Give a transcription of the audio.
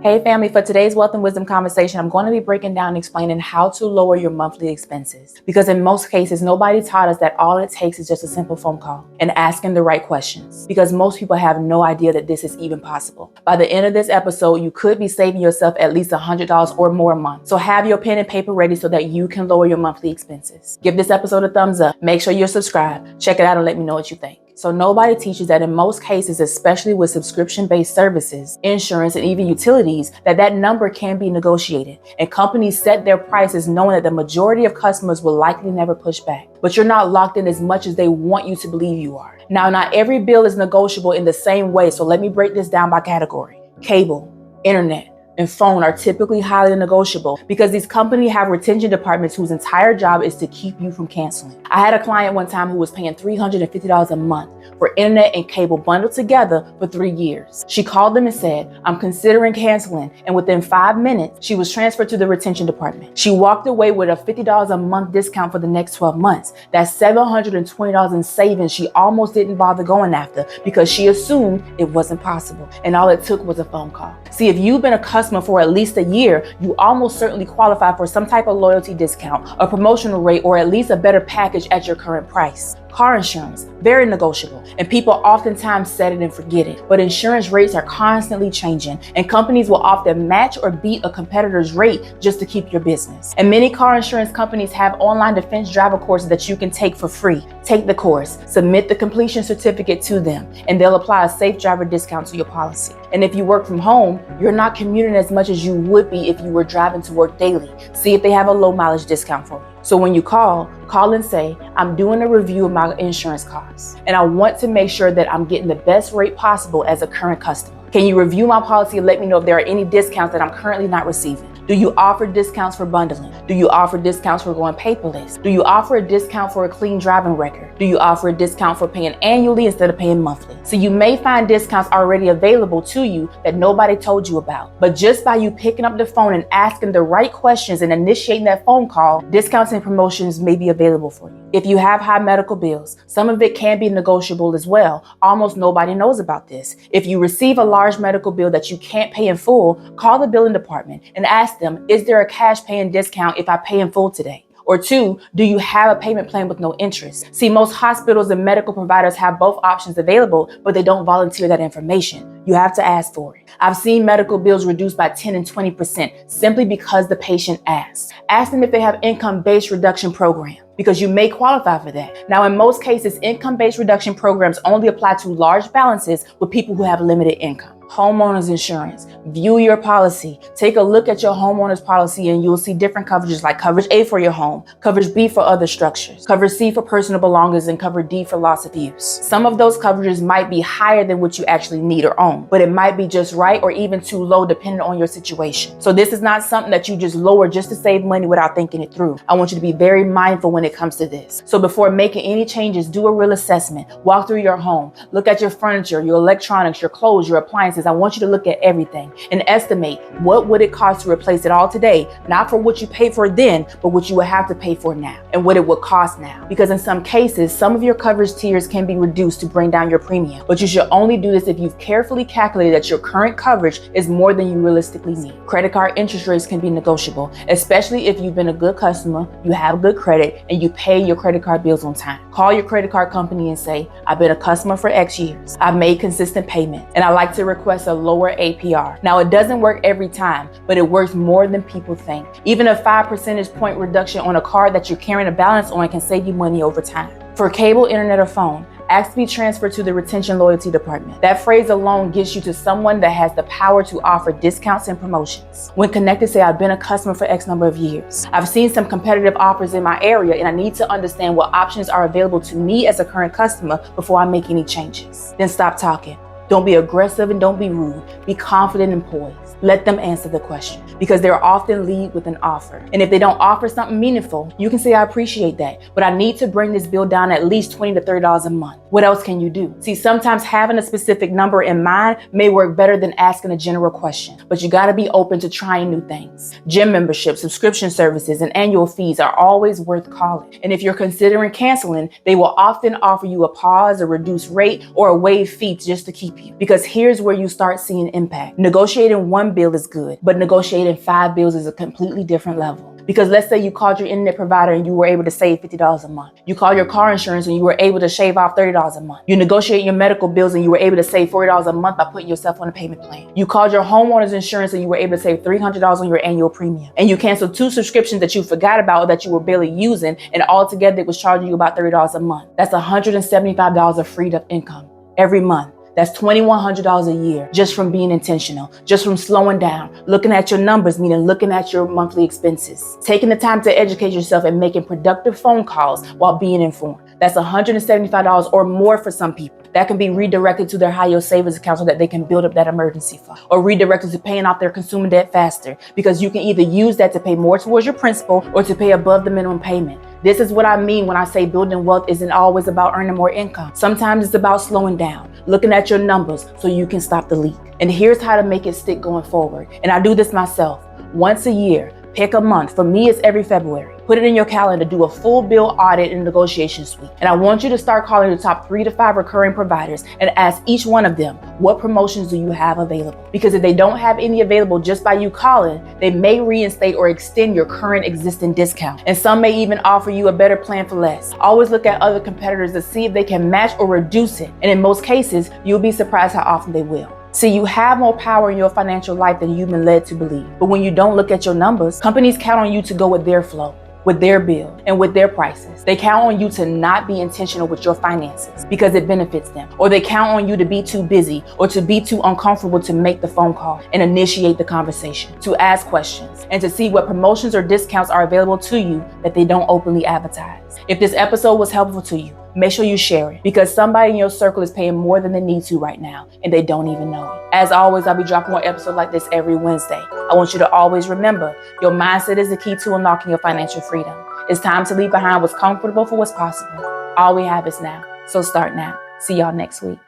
Hey family, for today's Wealth and Wisdom conversation, I'm going to be breaking down and explaining how to lower your monthly expenses. Because in most cases, nobody taught us that all it takes is just a simple phone call and asking the right questions. Because most people have no idea that this is even possible. By the end of this episode, you could be saving yourself at least $100 or more a month. So have your pen and paper ready so that you can lower your monthly expenses. Give this episode a thumbs up. Make sure you're subscribed. Check it out and let me know what you think. So nobody teaches that in most cases, especially with subscription-based services, insurance, and even utilities, that number can be negotiated. And companies set their prices knowing that the majority of customers will likely never push back. But you're not locked in as much as they want you to believe you are. Now, not every bill is negotiable in the same way, so let me break this down by category. Cable, internet, and phone are typically highly negotiable because these companies have retention departments whose entire job is to keep you from canceling. I had a client one time who was paying $350 a month for internet and cable bundled together for 3 years. She called them and said, "I'm considering canceling," and within 5 minutes, she was transferred to the retention department. She walked away with a $50 a month discount for the next 12 months. That's $720 in savings she almost didn't bother going after because she assumed it wasn't possible, and all it took was a phone call. See, if you've been a customer for at least a year, you almost certainly qualify for some type of loyalty discount, a promotional rate, or at least a better package at your current price. Car insurance, very negotiable, and people oftentimes set it and forget it. But insurance rates are constantly changing, and companies will often match or beat a competitor's rate just to keep your business. And many car insurance companies have online defense driver courses that you can take for free. Take the course, submit the completion certificate to them, and they'll apply a safe driver discount to your policy. And if you work from home, you're not commuting as much as you would be if you were driving to work daily. See if they have a low mileage discount for you. So when you call and say, "I'm doing a review of my insurance costs, and I want to make sure that I'm getting the best rate possible as a current customer. Can you review my policy and let me know if there are any discounts that I'm currently not receiving? Do you offer discounts for bundling? Do you offer discounts for going paperless? Do you offer a discount for a clean driving record? Do you offer a discount for paying annually instead of paying monthly?" So you may find discounts already available to you that nobody told you about. But just by you picking up the phone and asking the right questions and initiating that phone call, discounts and promotions may be available for you. If you have high medical bills, some of it can be negotiable as well. Almost nobody knows about this. If you receive a large medical bill that you can't pay in full, call the billing department and ask them, "Is there a cash paying discount if I pay in full today?" Or 2, do you have a payment plan with no interest? See, most hospitals and medical providers have both options available, but they don't volunteer that information. You have to ask for it. I've seen medical bills reduced by 10 and 20% simply because the patient asks. Ask them if they have income-based reduction program, because you may qualify for that. Now, in most cases, income-based reduction programs only apply to large balances with people who have limited income. Homeowners insurance. View your policy. Take a look at your homeowner's policy and you'll see different coverages like coverage A for your home, coverage B for other structures, coverage C for personal belongings, and coverage D for loss of use. Some of those coverages might be higher than what you actually need or own, but it might be just right or even too low depending on your situation. So this is not something that you just lower just to save money without thinking it through. I want you to be very mindful when it comes to this. So before making any changes, do a real assessment. Walk through your home. Look at your furniture, your electronics, your clothes, your appliances. I want you to look at everything and estimate what would it cost to replace it all today, not for what you paid for then, but what you would have to pay for now and what it would cost now. Because in some cases, some of your coverage tiers can be reduced to bring down your premium, but you should only do this if you've carefully calculated that your current coverage is more than you realistically need. Credit card interest rates can be negotiable, especially if you've been a good customer, you have good credit, and you pay your credit card bills on time. Call your credit card company and say, "I've been a customer for X years. I've made consistent payments, and I'd like to request a lower APR." Now, it doesn't work every time, but it works more than people think. Even a 5 percentage point reduction on a card that you're carrying a balance on can save you money over time. For cable, internet, or phone, ask to be transferred to the retention loyalty department. That phrase alone gets you to someone that has the power to offer discounts and promotions. When connected, say, "I've been a customer for X number of years. I've seen some competitive offers in my area and I need to understand what options are available to me as a current customer before I make any changes." Then stop talking. Don't be aggressive and don't be rude. Be confident and poised. Let them answer the question because they'll often lead with an offer. And if they don't offer something meaningful, you can say, "I appreciate that, but I need to bring this bill down at least $20 to $30 a month. What else can you do?" See, sometimes having a specific number in mind may work better than asking a general question, but you got to be open to trying new things. Gym memberships, subscription services, and annual fees are always worth calling. And if you're considering canceling, they will often offer you a pause, a reduced rate, or a waived fee just to keep you. Because here's where you start seeing impact. Negotiating one one bill is good, but negotiating 5 bills is a completely different level. Because let's say you called your internet provider and you were able to save $50 a month. You call your car insurance and you were able to shave off $30 a month. You negotiate your medical bills and you were able to save $40 a month by putting yourself on a payment plan. You called your homeowners insurance and you were able to save $300 on your annual premium. And you canceled 2 subscriptions that you forgot about or that you were barely using, and altogether it was charging you about $30 a month. That's $175 of freed up income every month. That's $2,100 a year just from being intentional, just from slowing down, looking at your numbers, meaning looking at your monthly expenses, taking the time to educate yourself and making productive phone calls while being informed. That's $175 or more for some people. That can be redirected to their high yield savings account so that they can build up that emergency fund, or redirected to paying off their consumer debt faster, because you can either use that to pay more towards your principal or to pay above the minimum payment. This is what I mean when I say building wealth isn't always about earning more income. Sometimes it's about slowing down, looking at your numbers so you can stop the leak. And here's how to make it stick going forward. And I do this myself. Once a year, pick a month. For me, it's every February. Put it in your calendar, do a full bill audit and negotiation suite. And I want you to start calling the top 3 to 5 recurring providers and ask each one of them, what promotions do you have available? Because if they don't have any available just by you calling, they may reinstate or extend your current existing discount. And some may even offer you a better plan for less. Always look at other competitors to see if they can match or reduce it. And in most cases, you'll be surprised how often they will. See, you have more power in your financial life than you've been led to believe. But when you don't look at your numbers, companies count on you to go with their flow, with their bill, and with their prices. They count on you to not be intentional with your finances because it benefits them. Or they count on you to be too busy or to be too uncomfortable to make the phone call and initiate the conversation, to ask questions, and to see what promotions or discounts are available to you that they don't openly advertise. If this episode was helpful to you, make sure you share it, because somebody in your circle is paying more than they need to right now and they don't even know it. As always, I'll be dropping more episodes like this every Wednesday. I want you to always remember, your mindset is the key to unlocking your financial freedom. It's time to leave behind what's comfortable for what's possible. All we have is now. So start now. See y'all next week.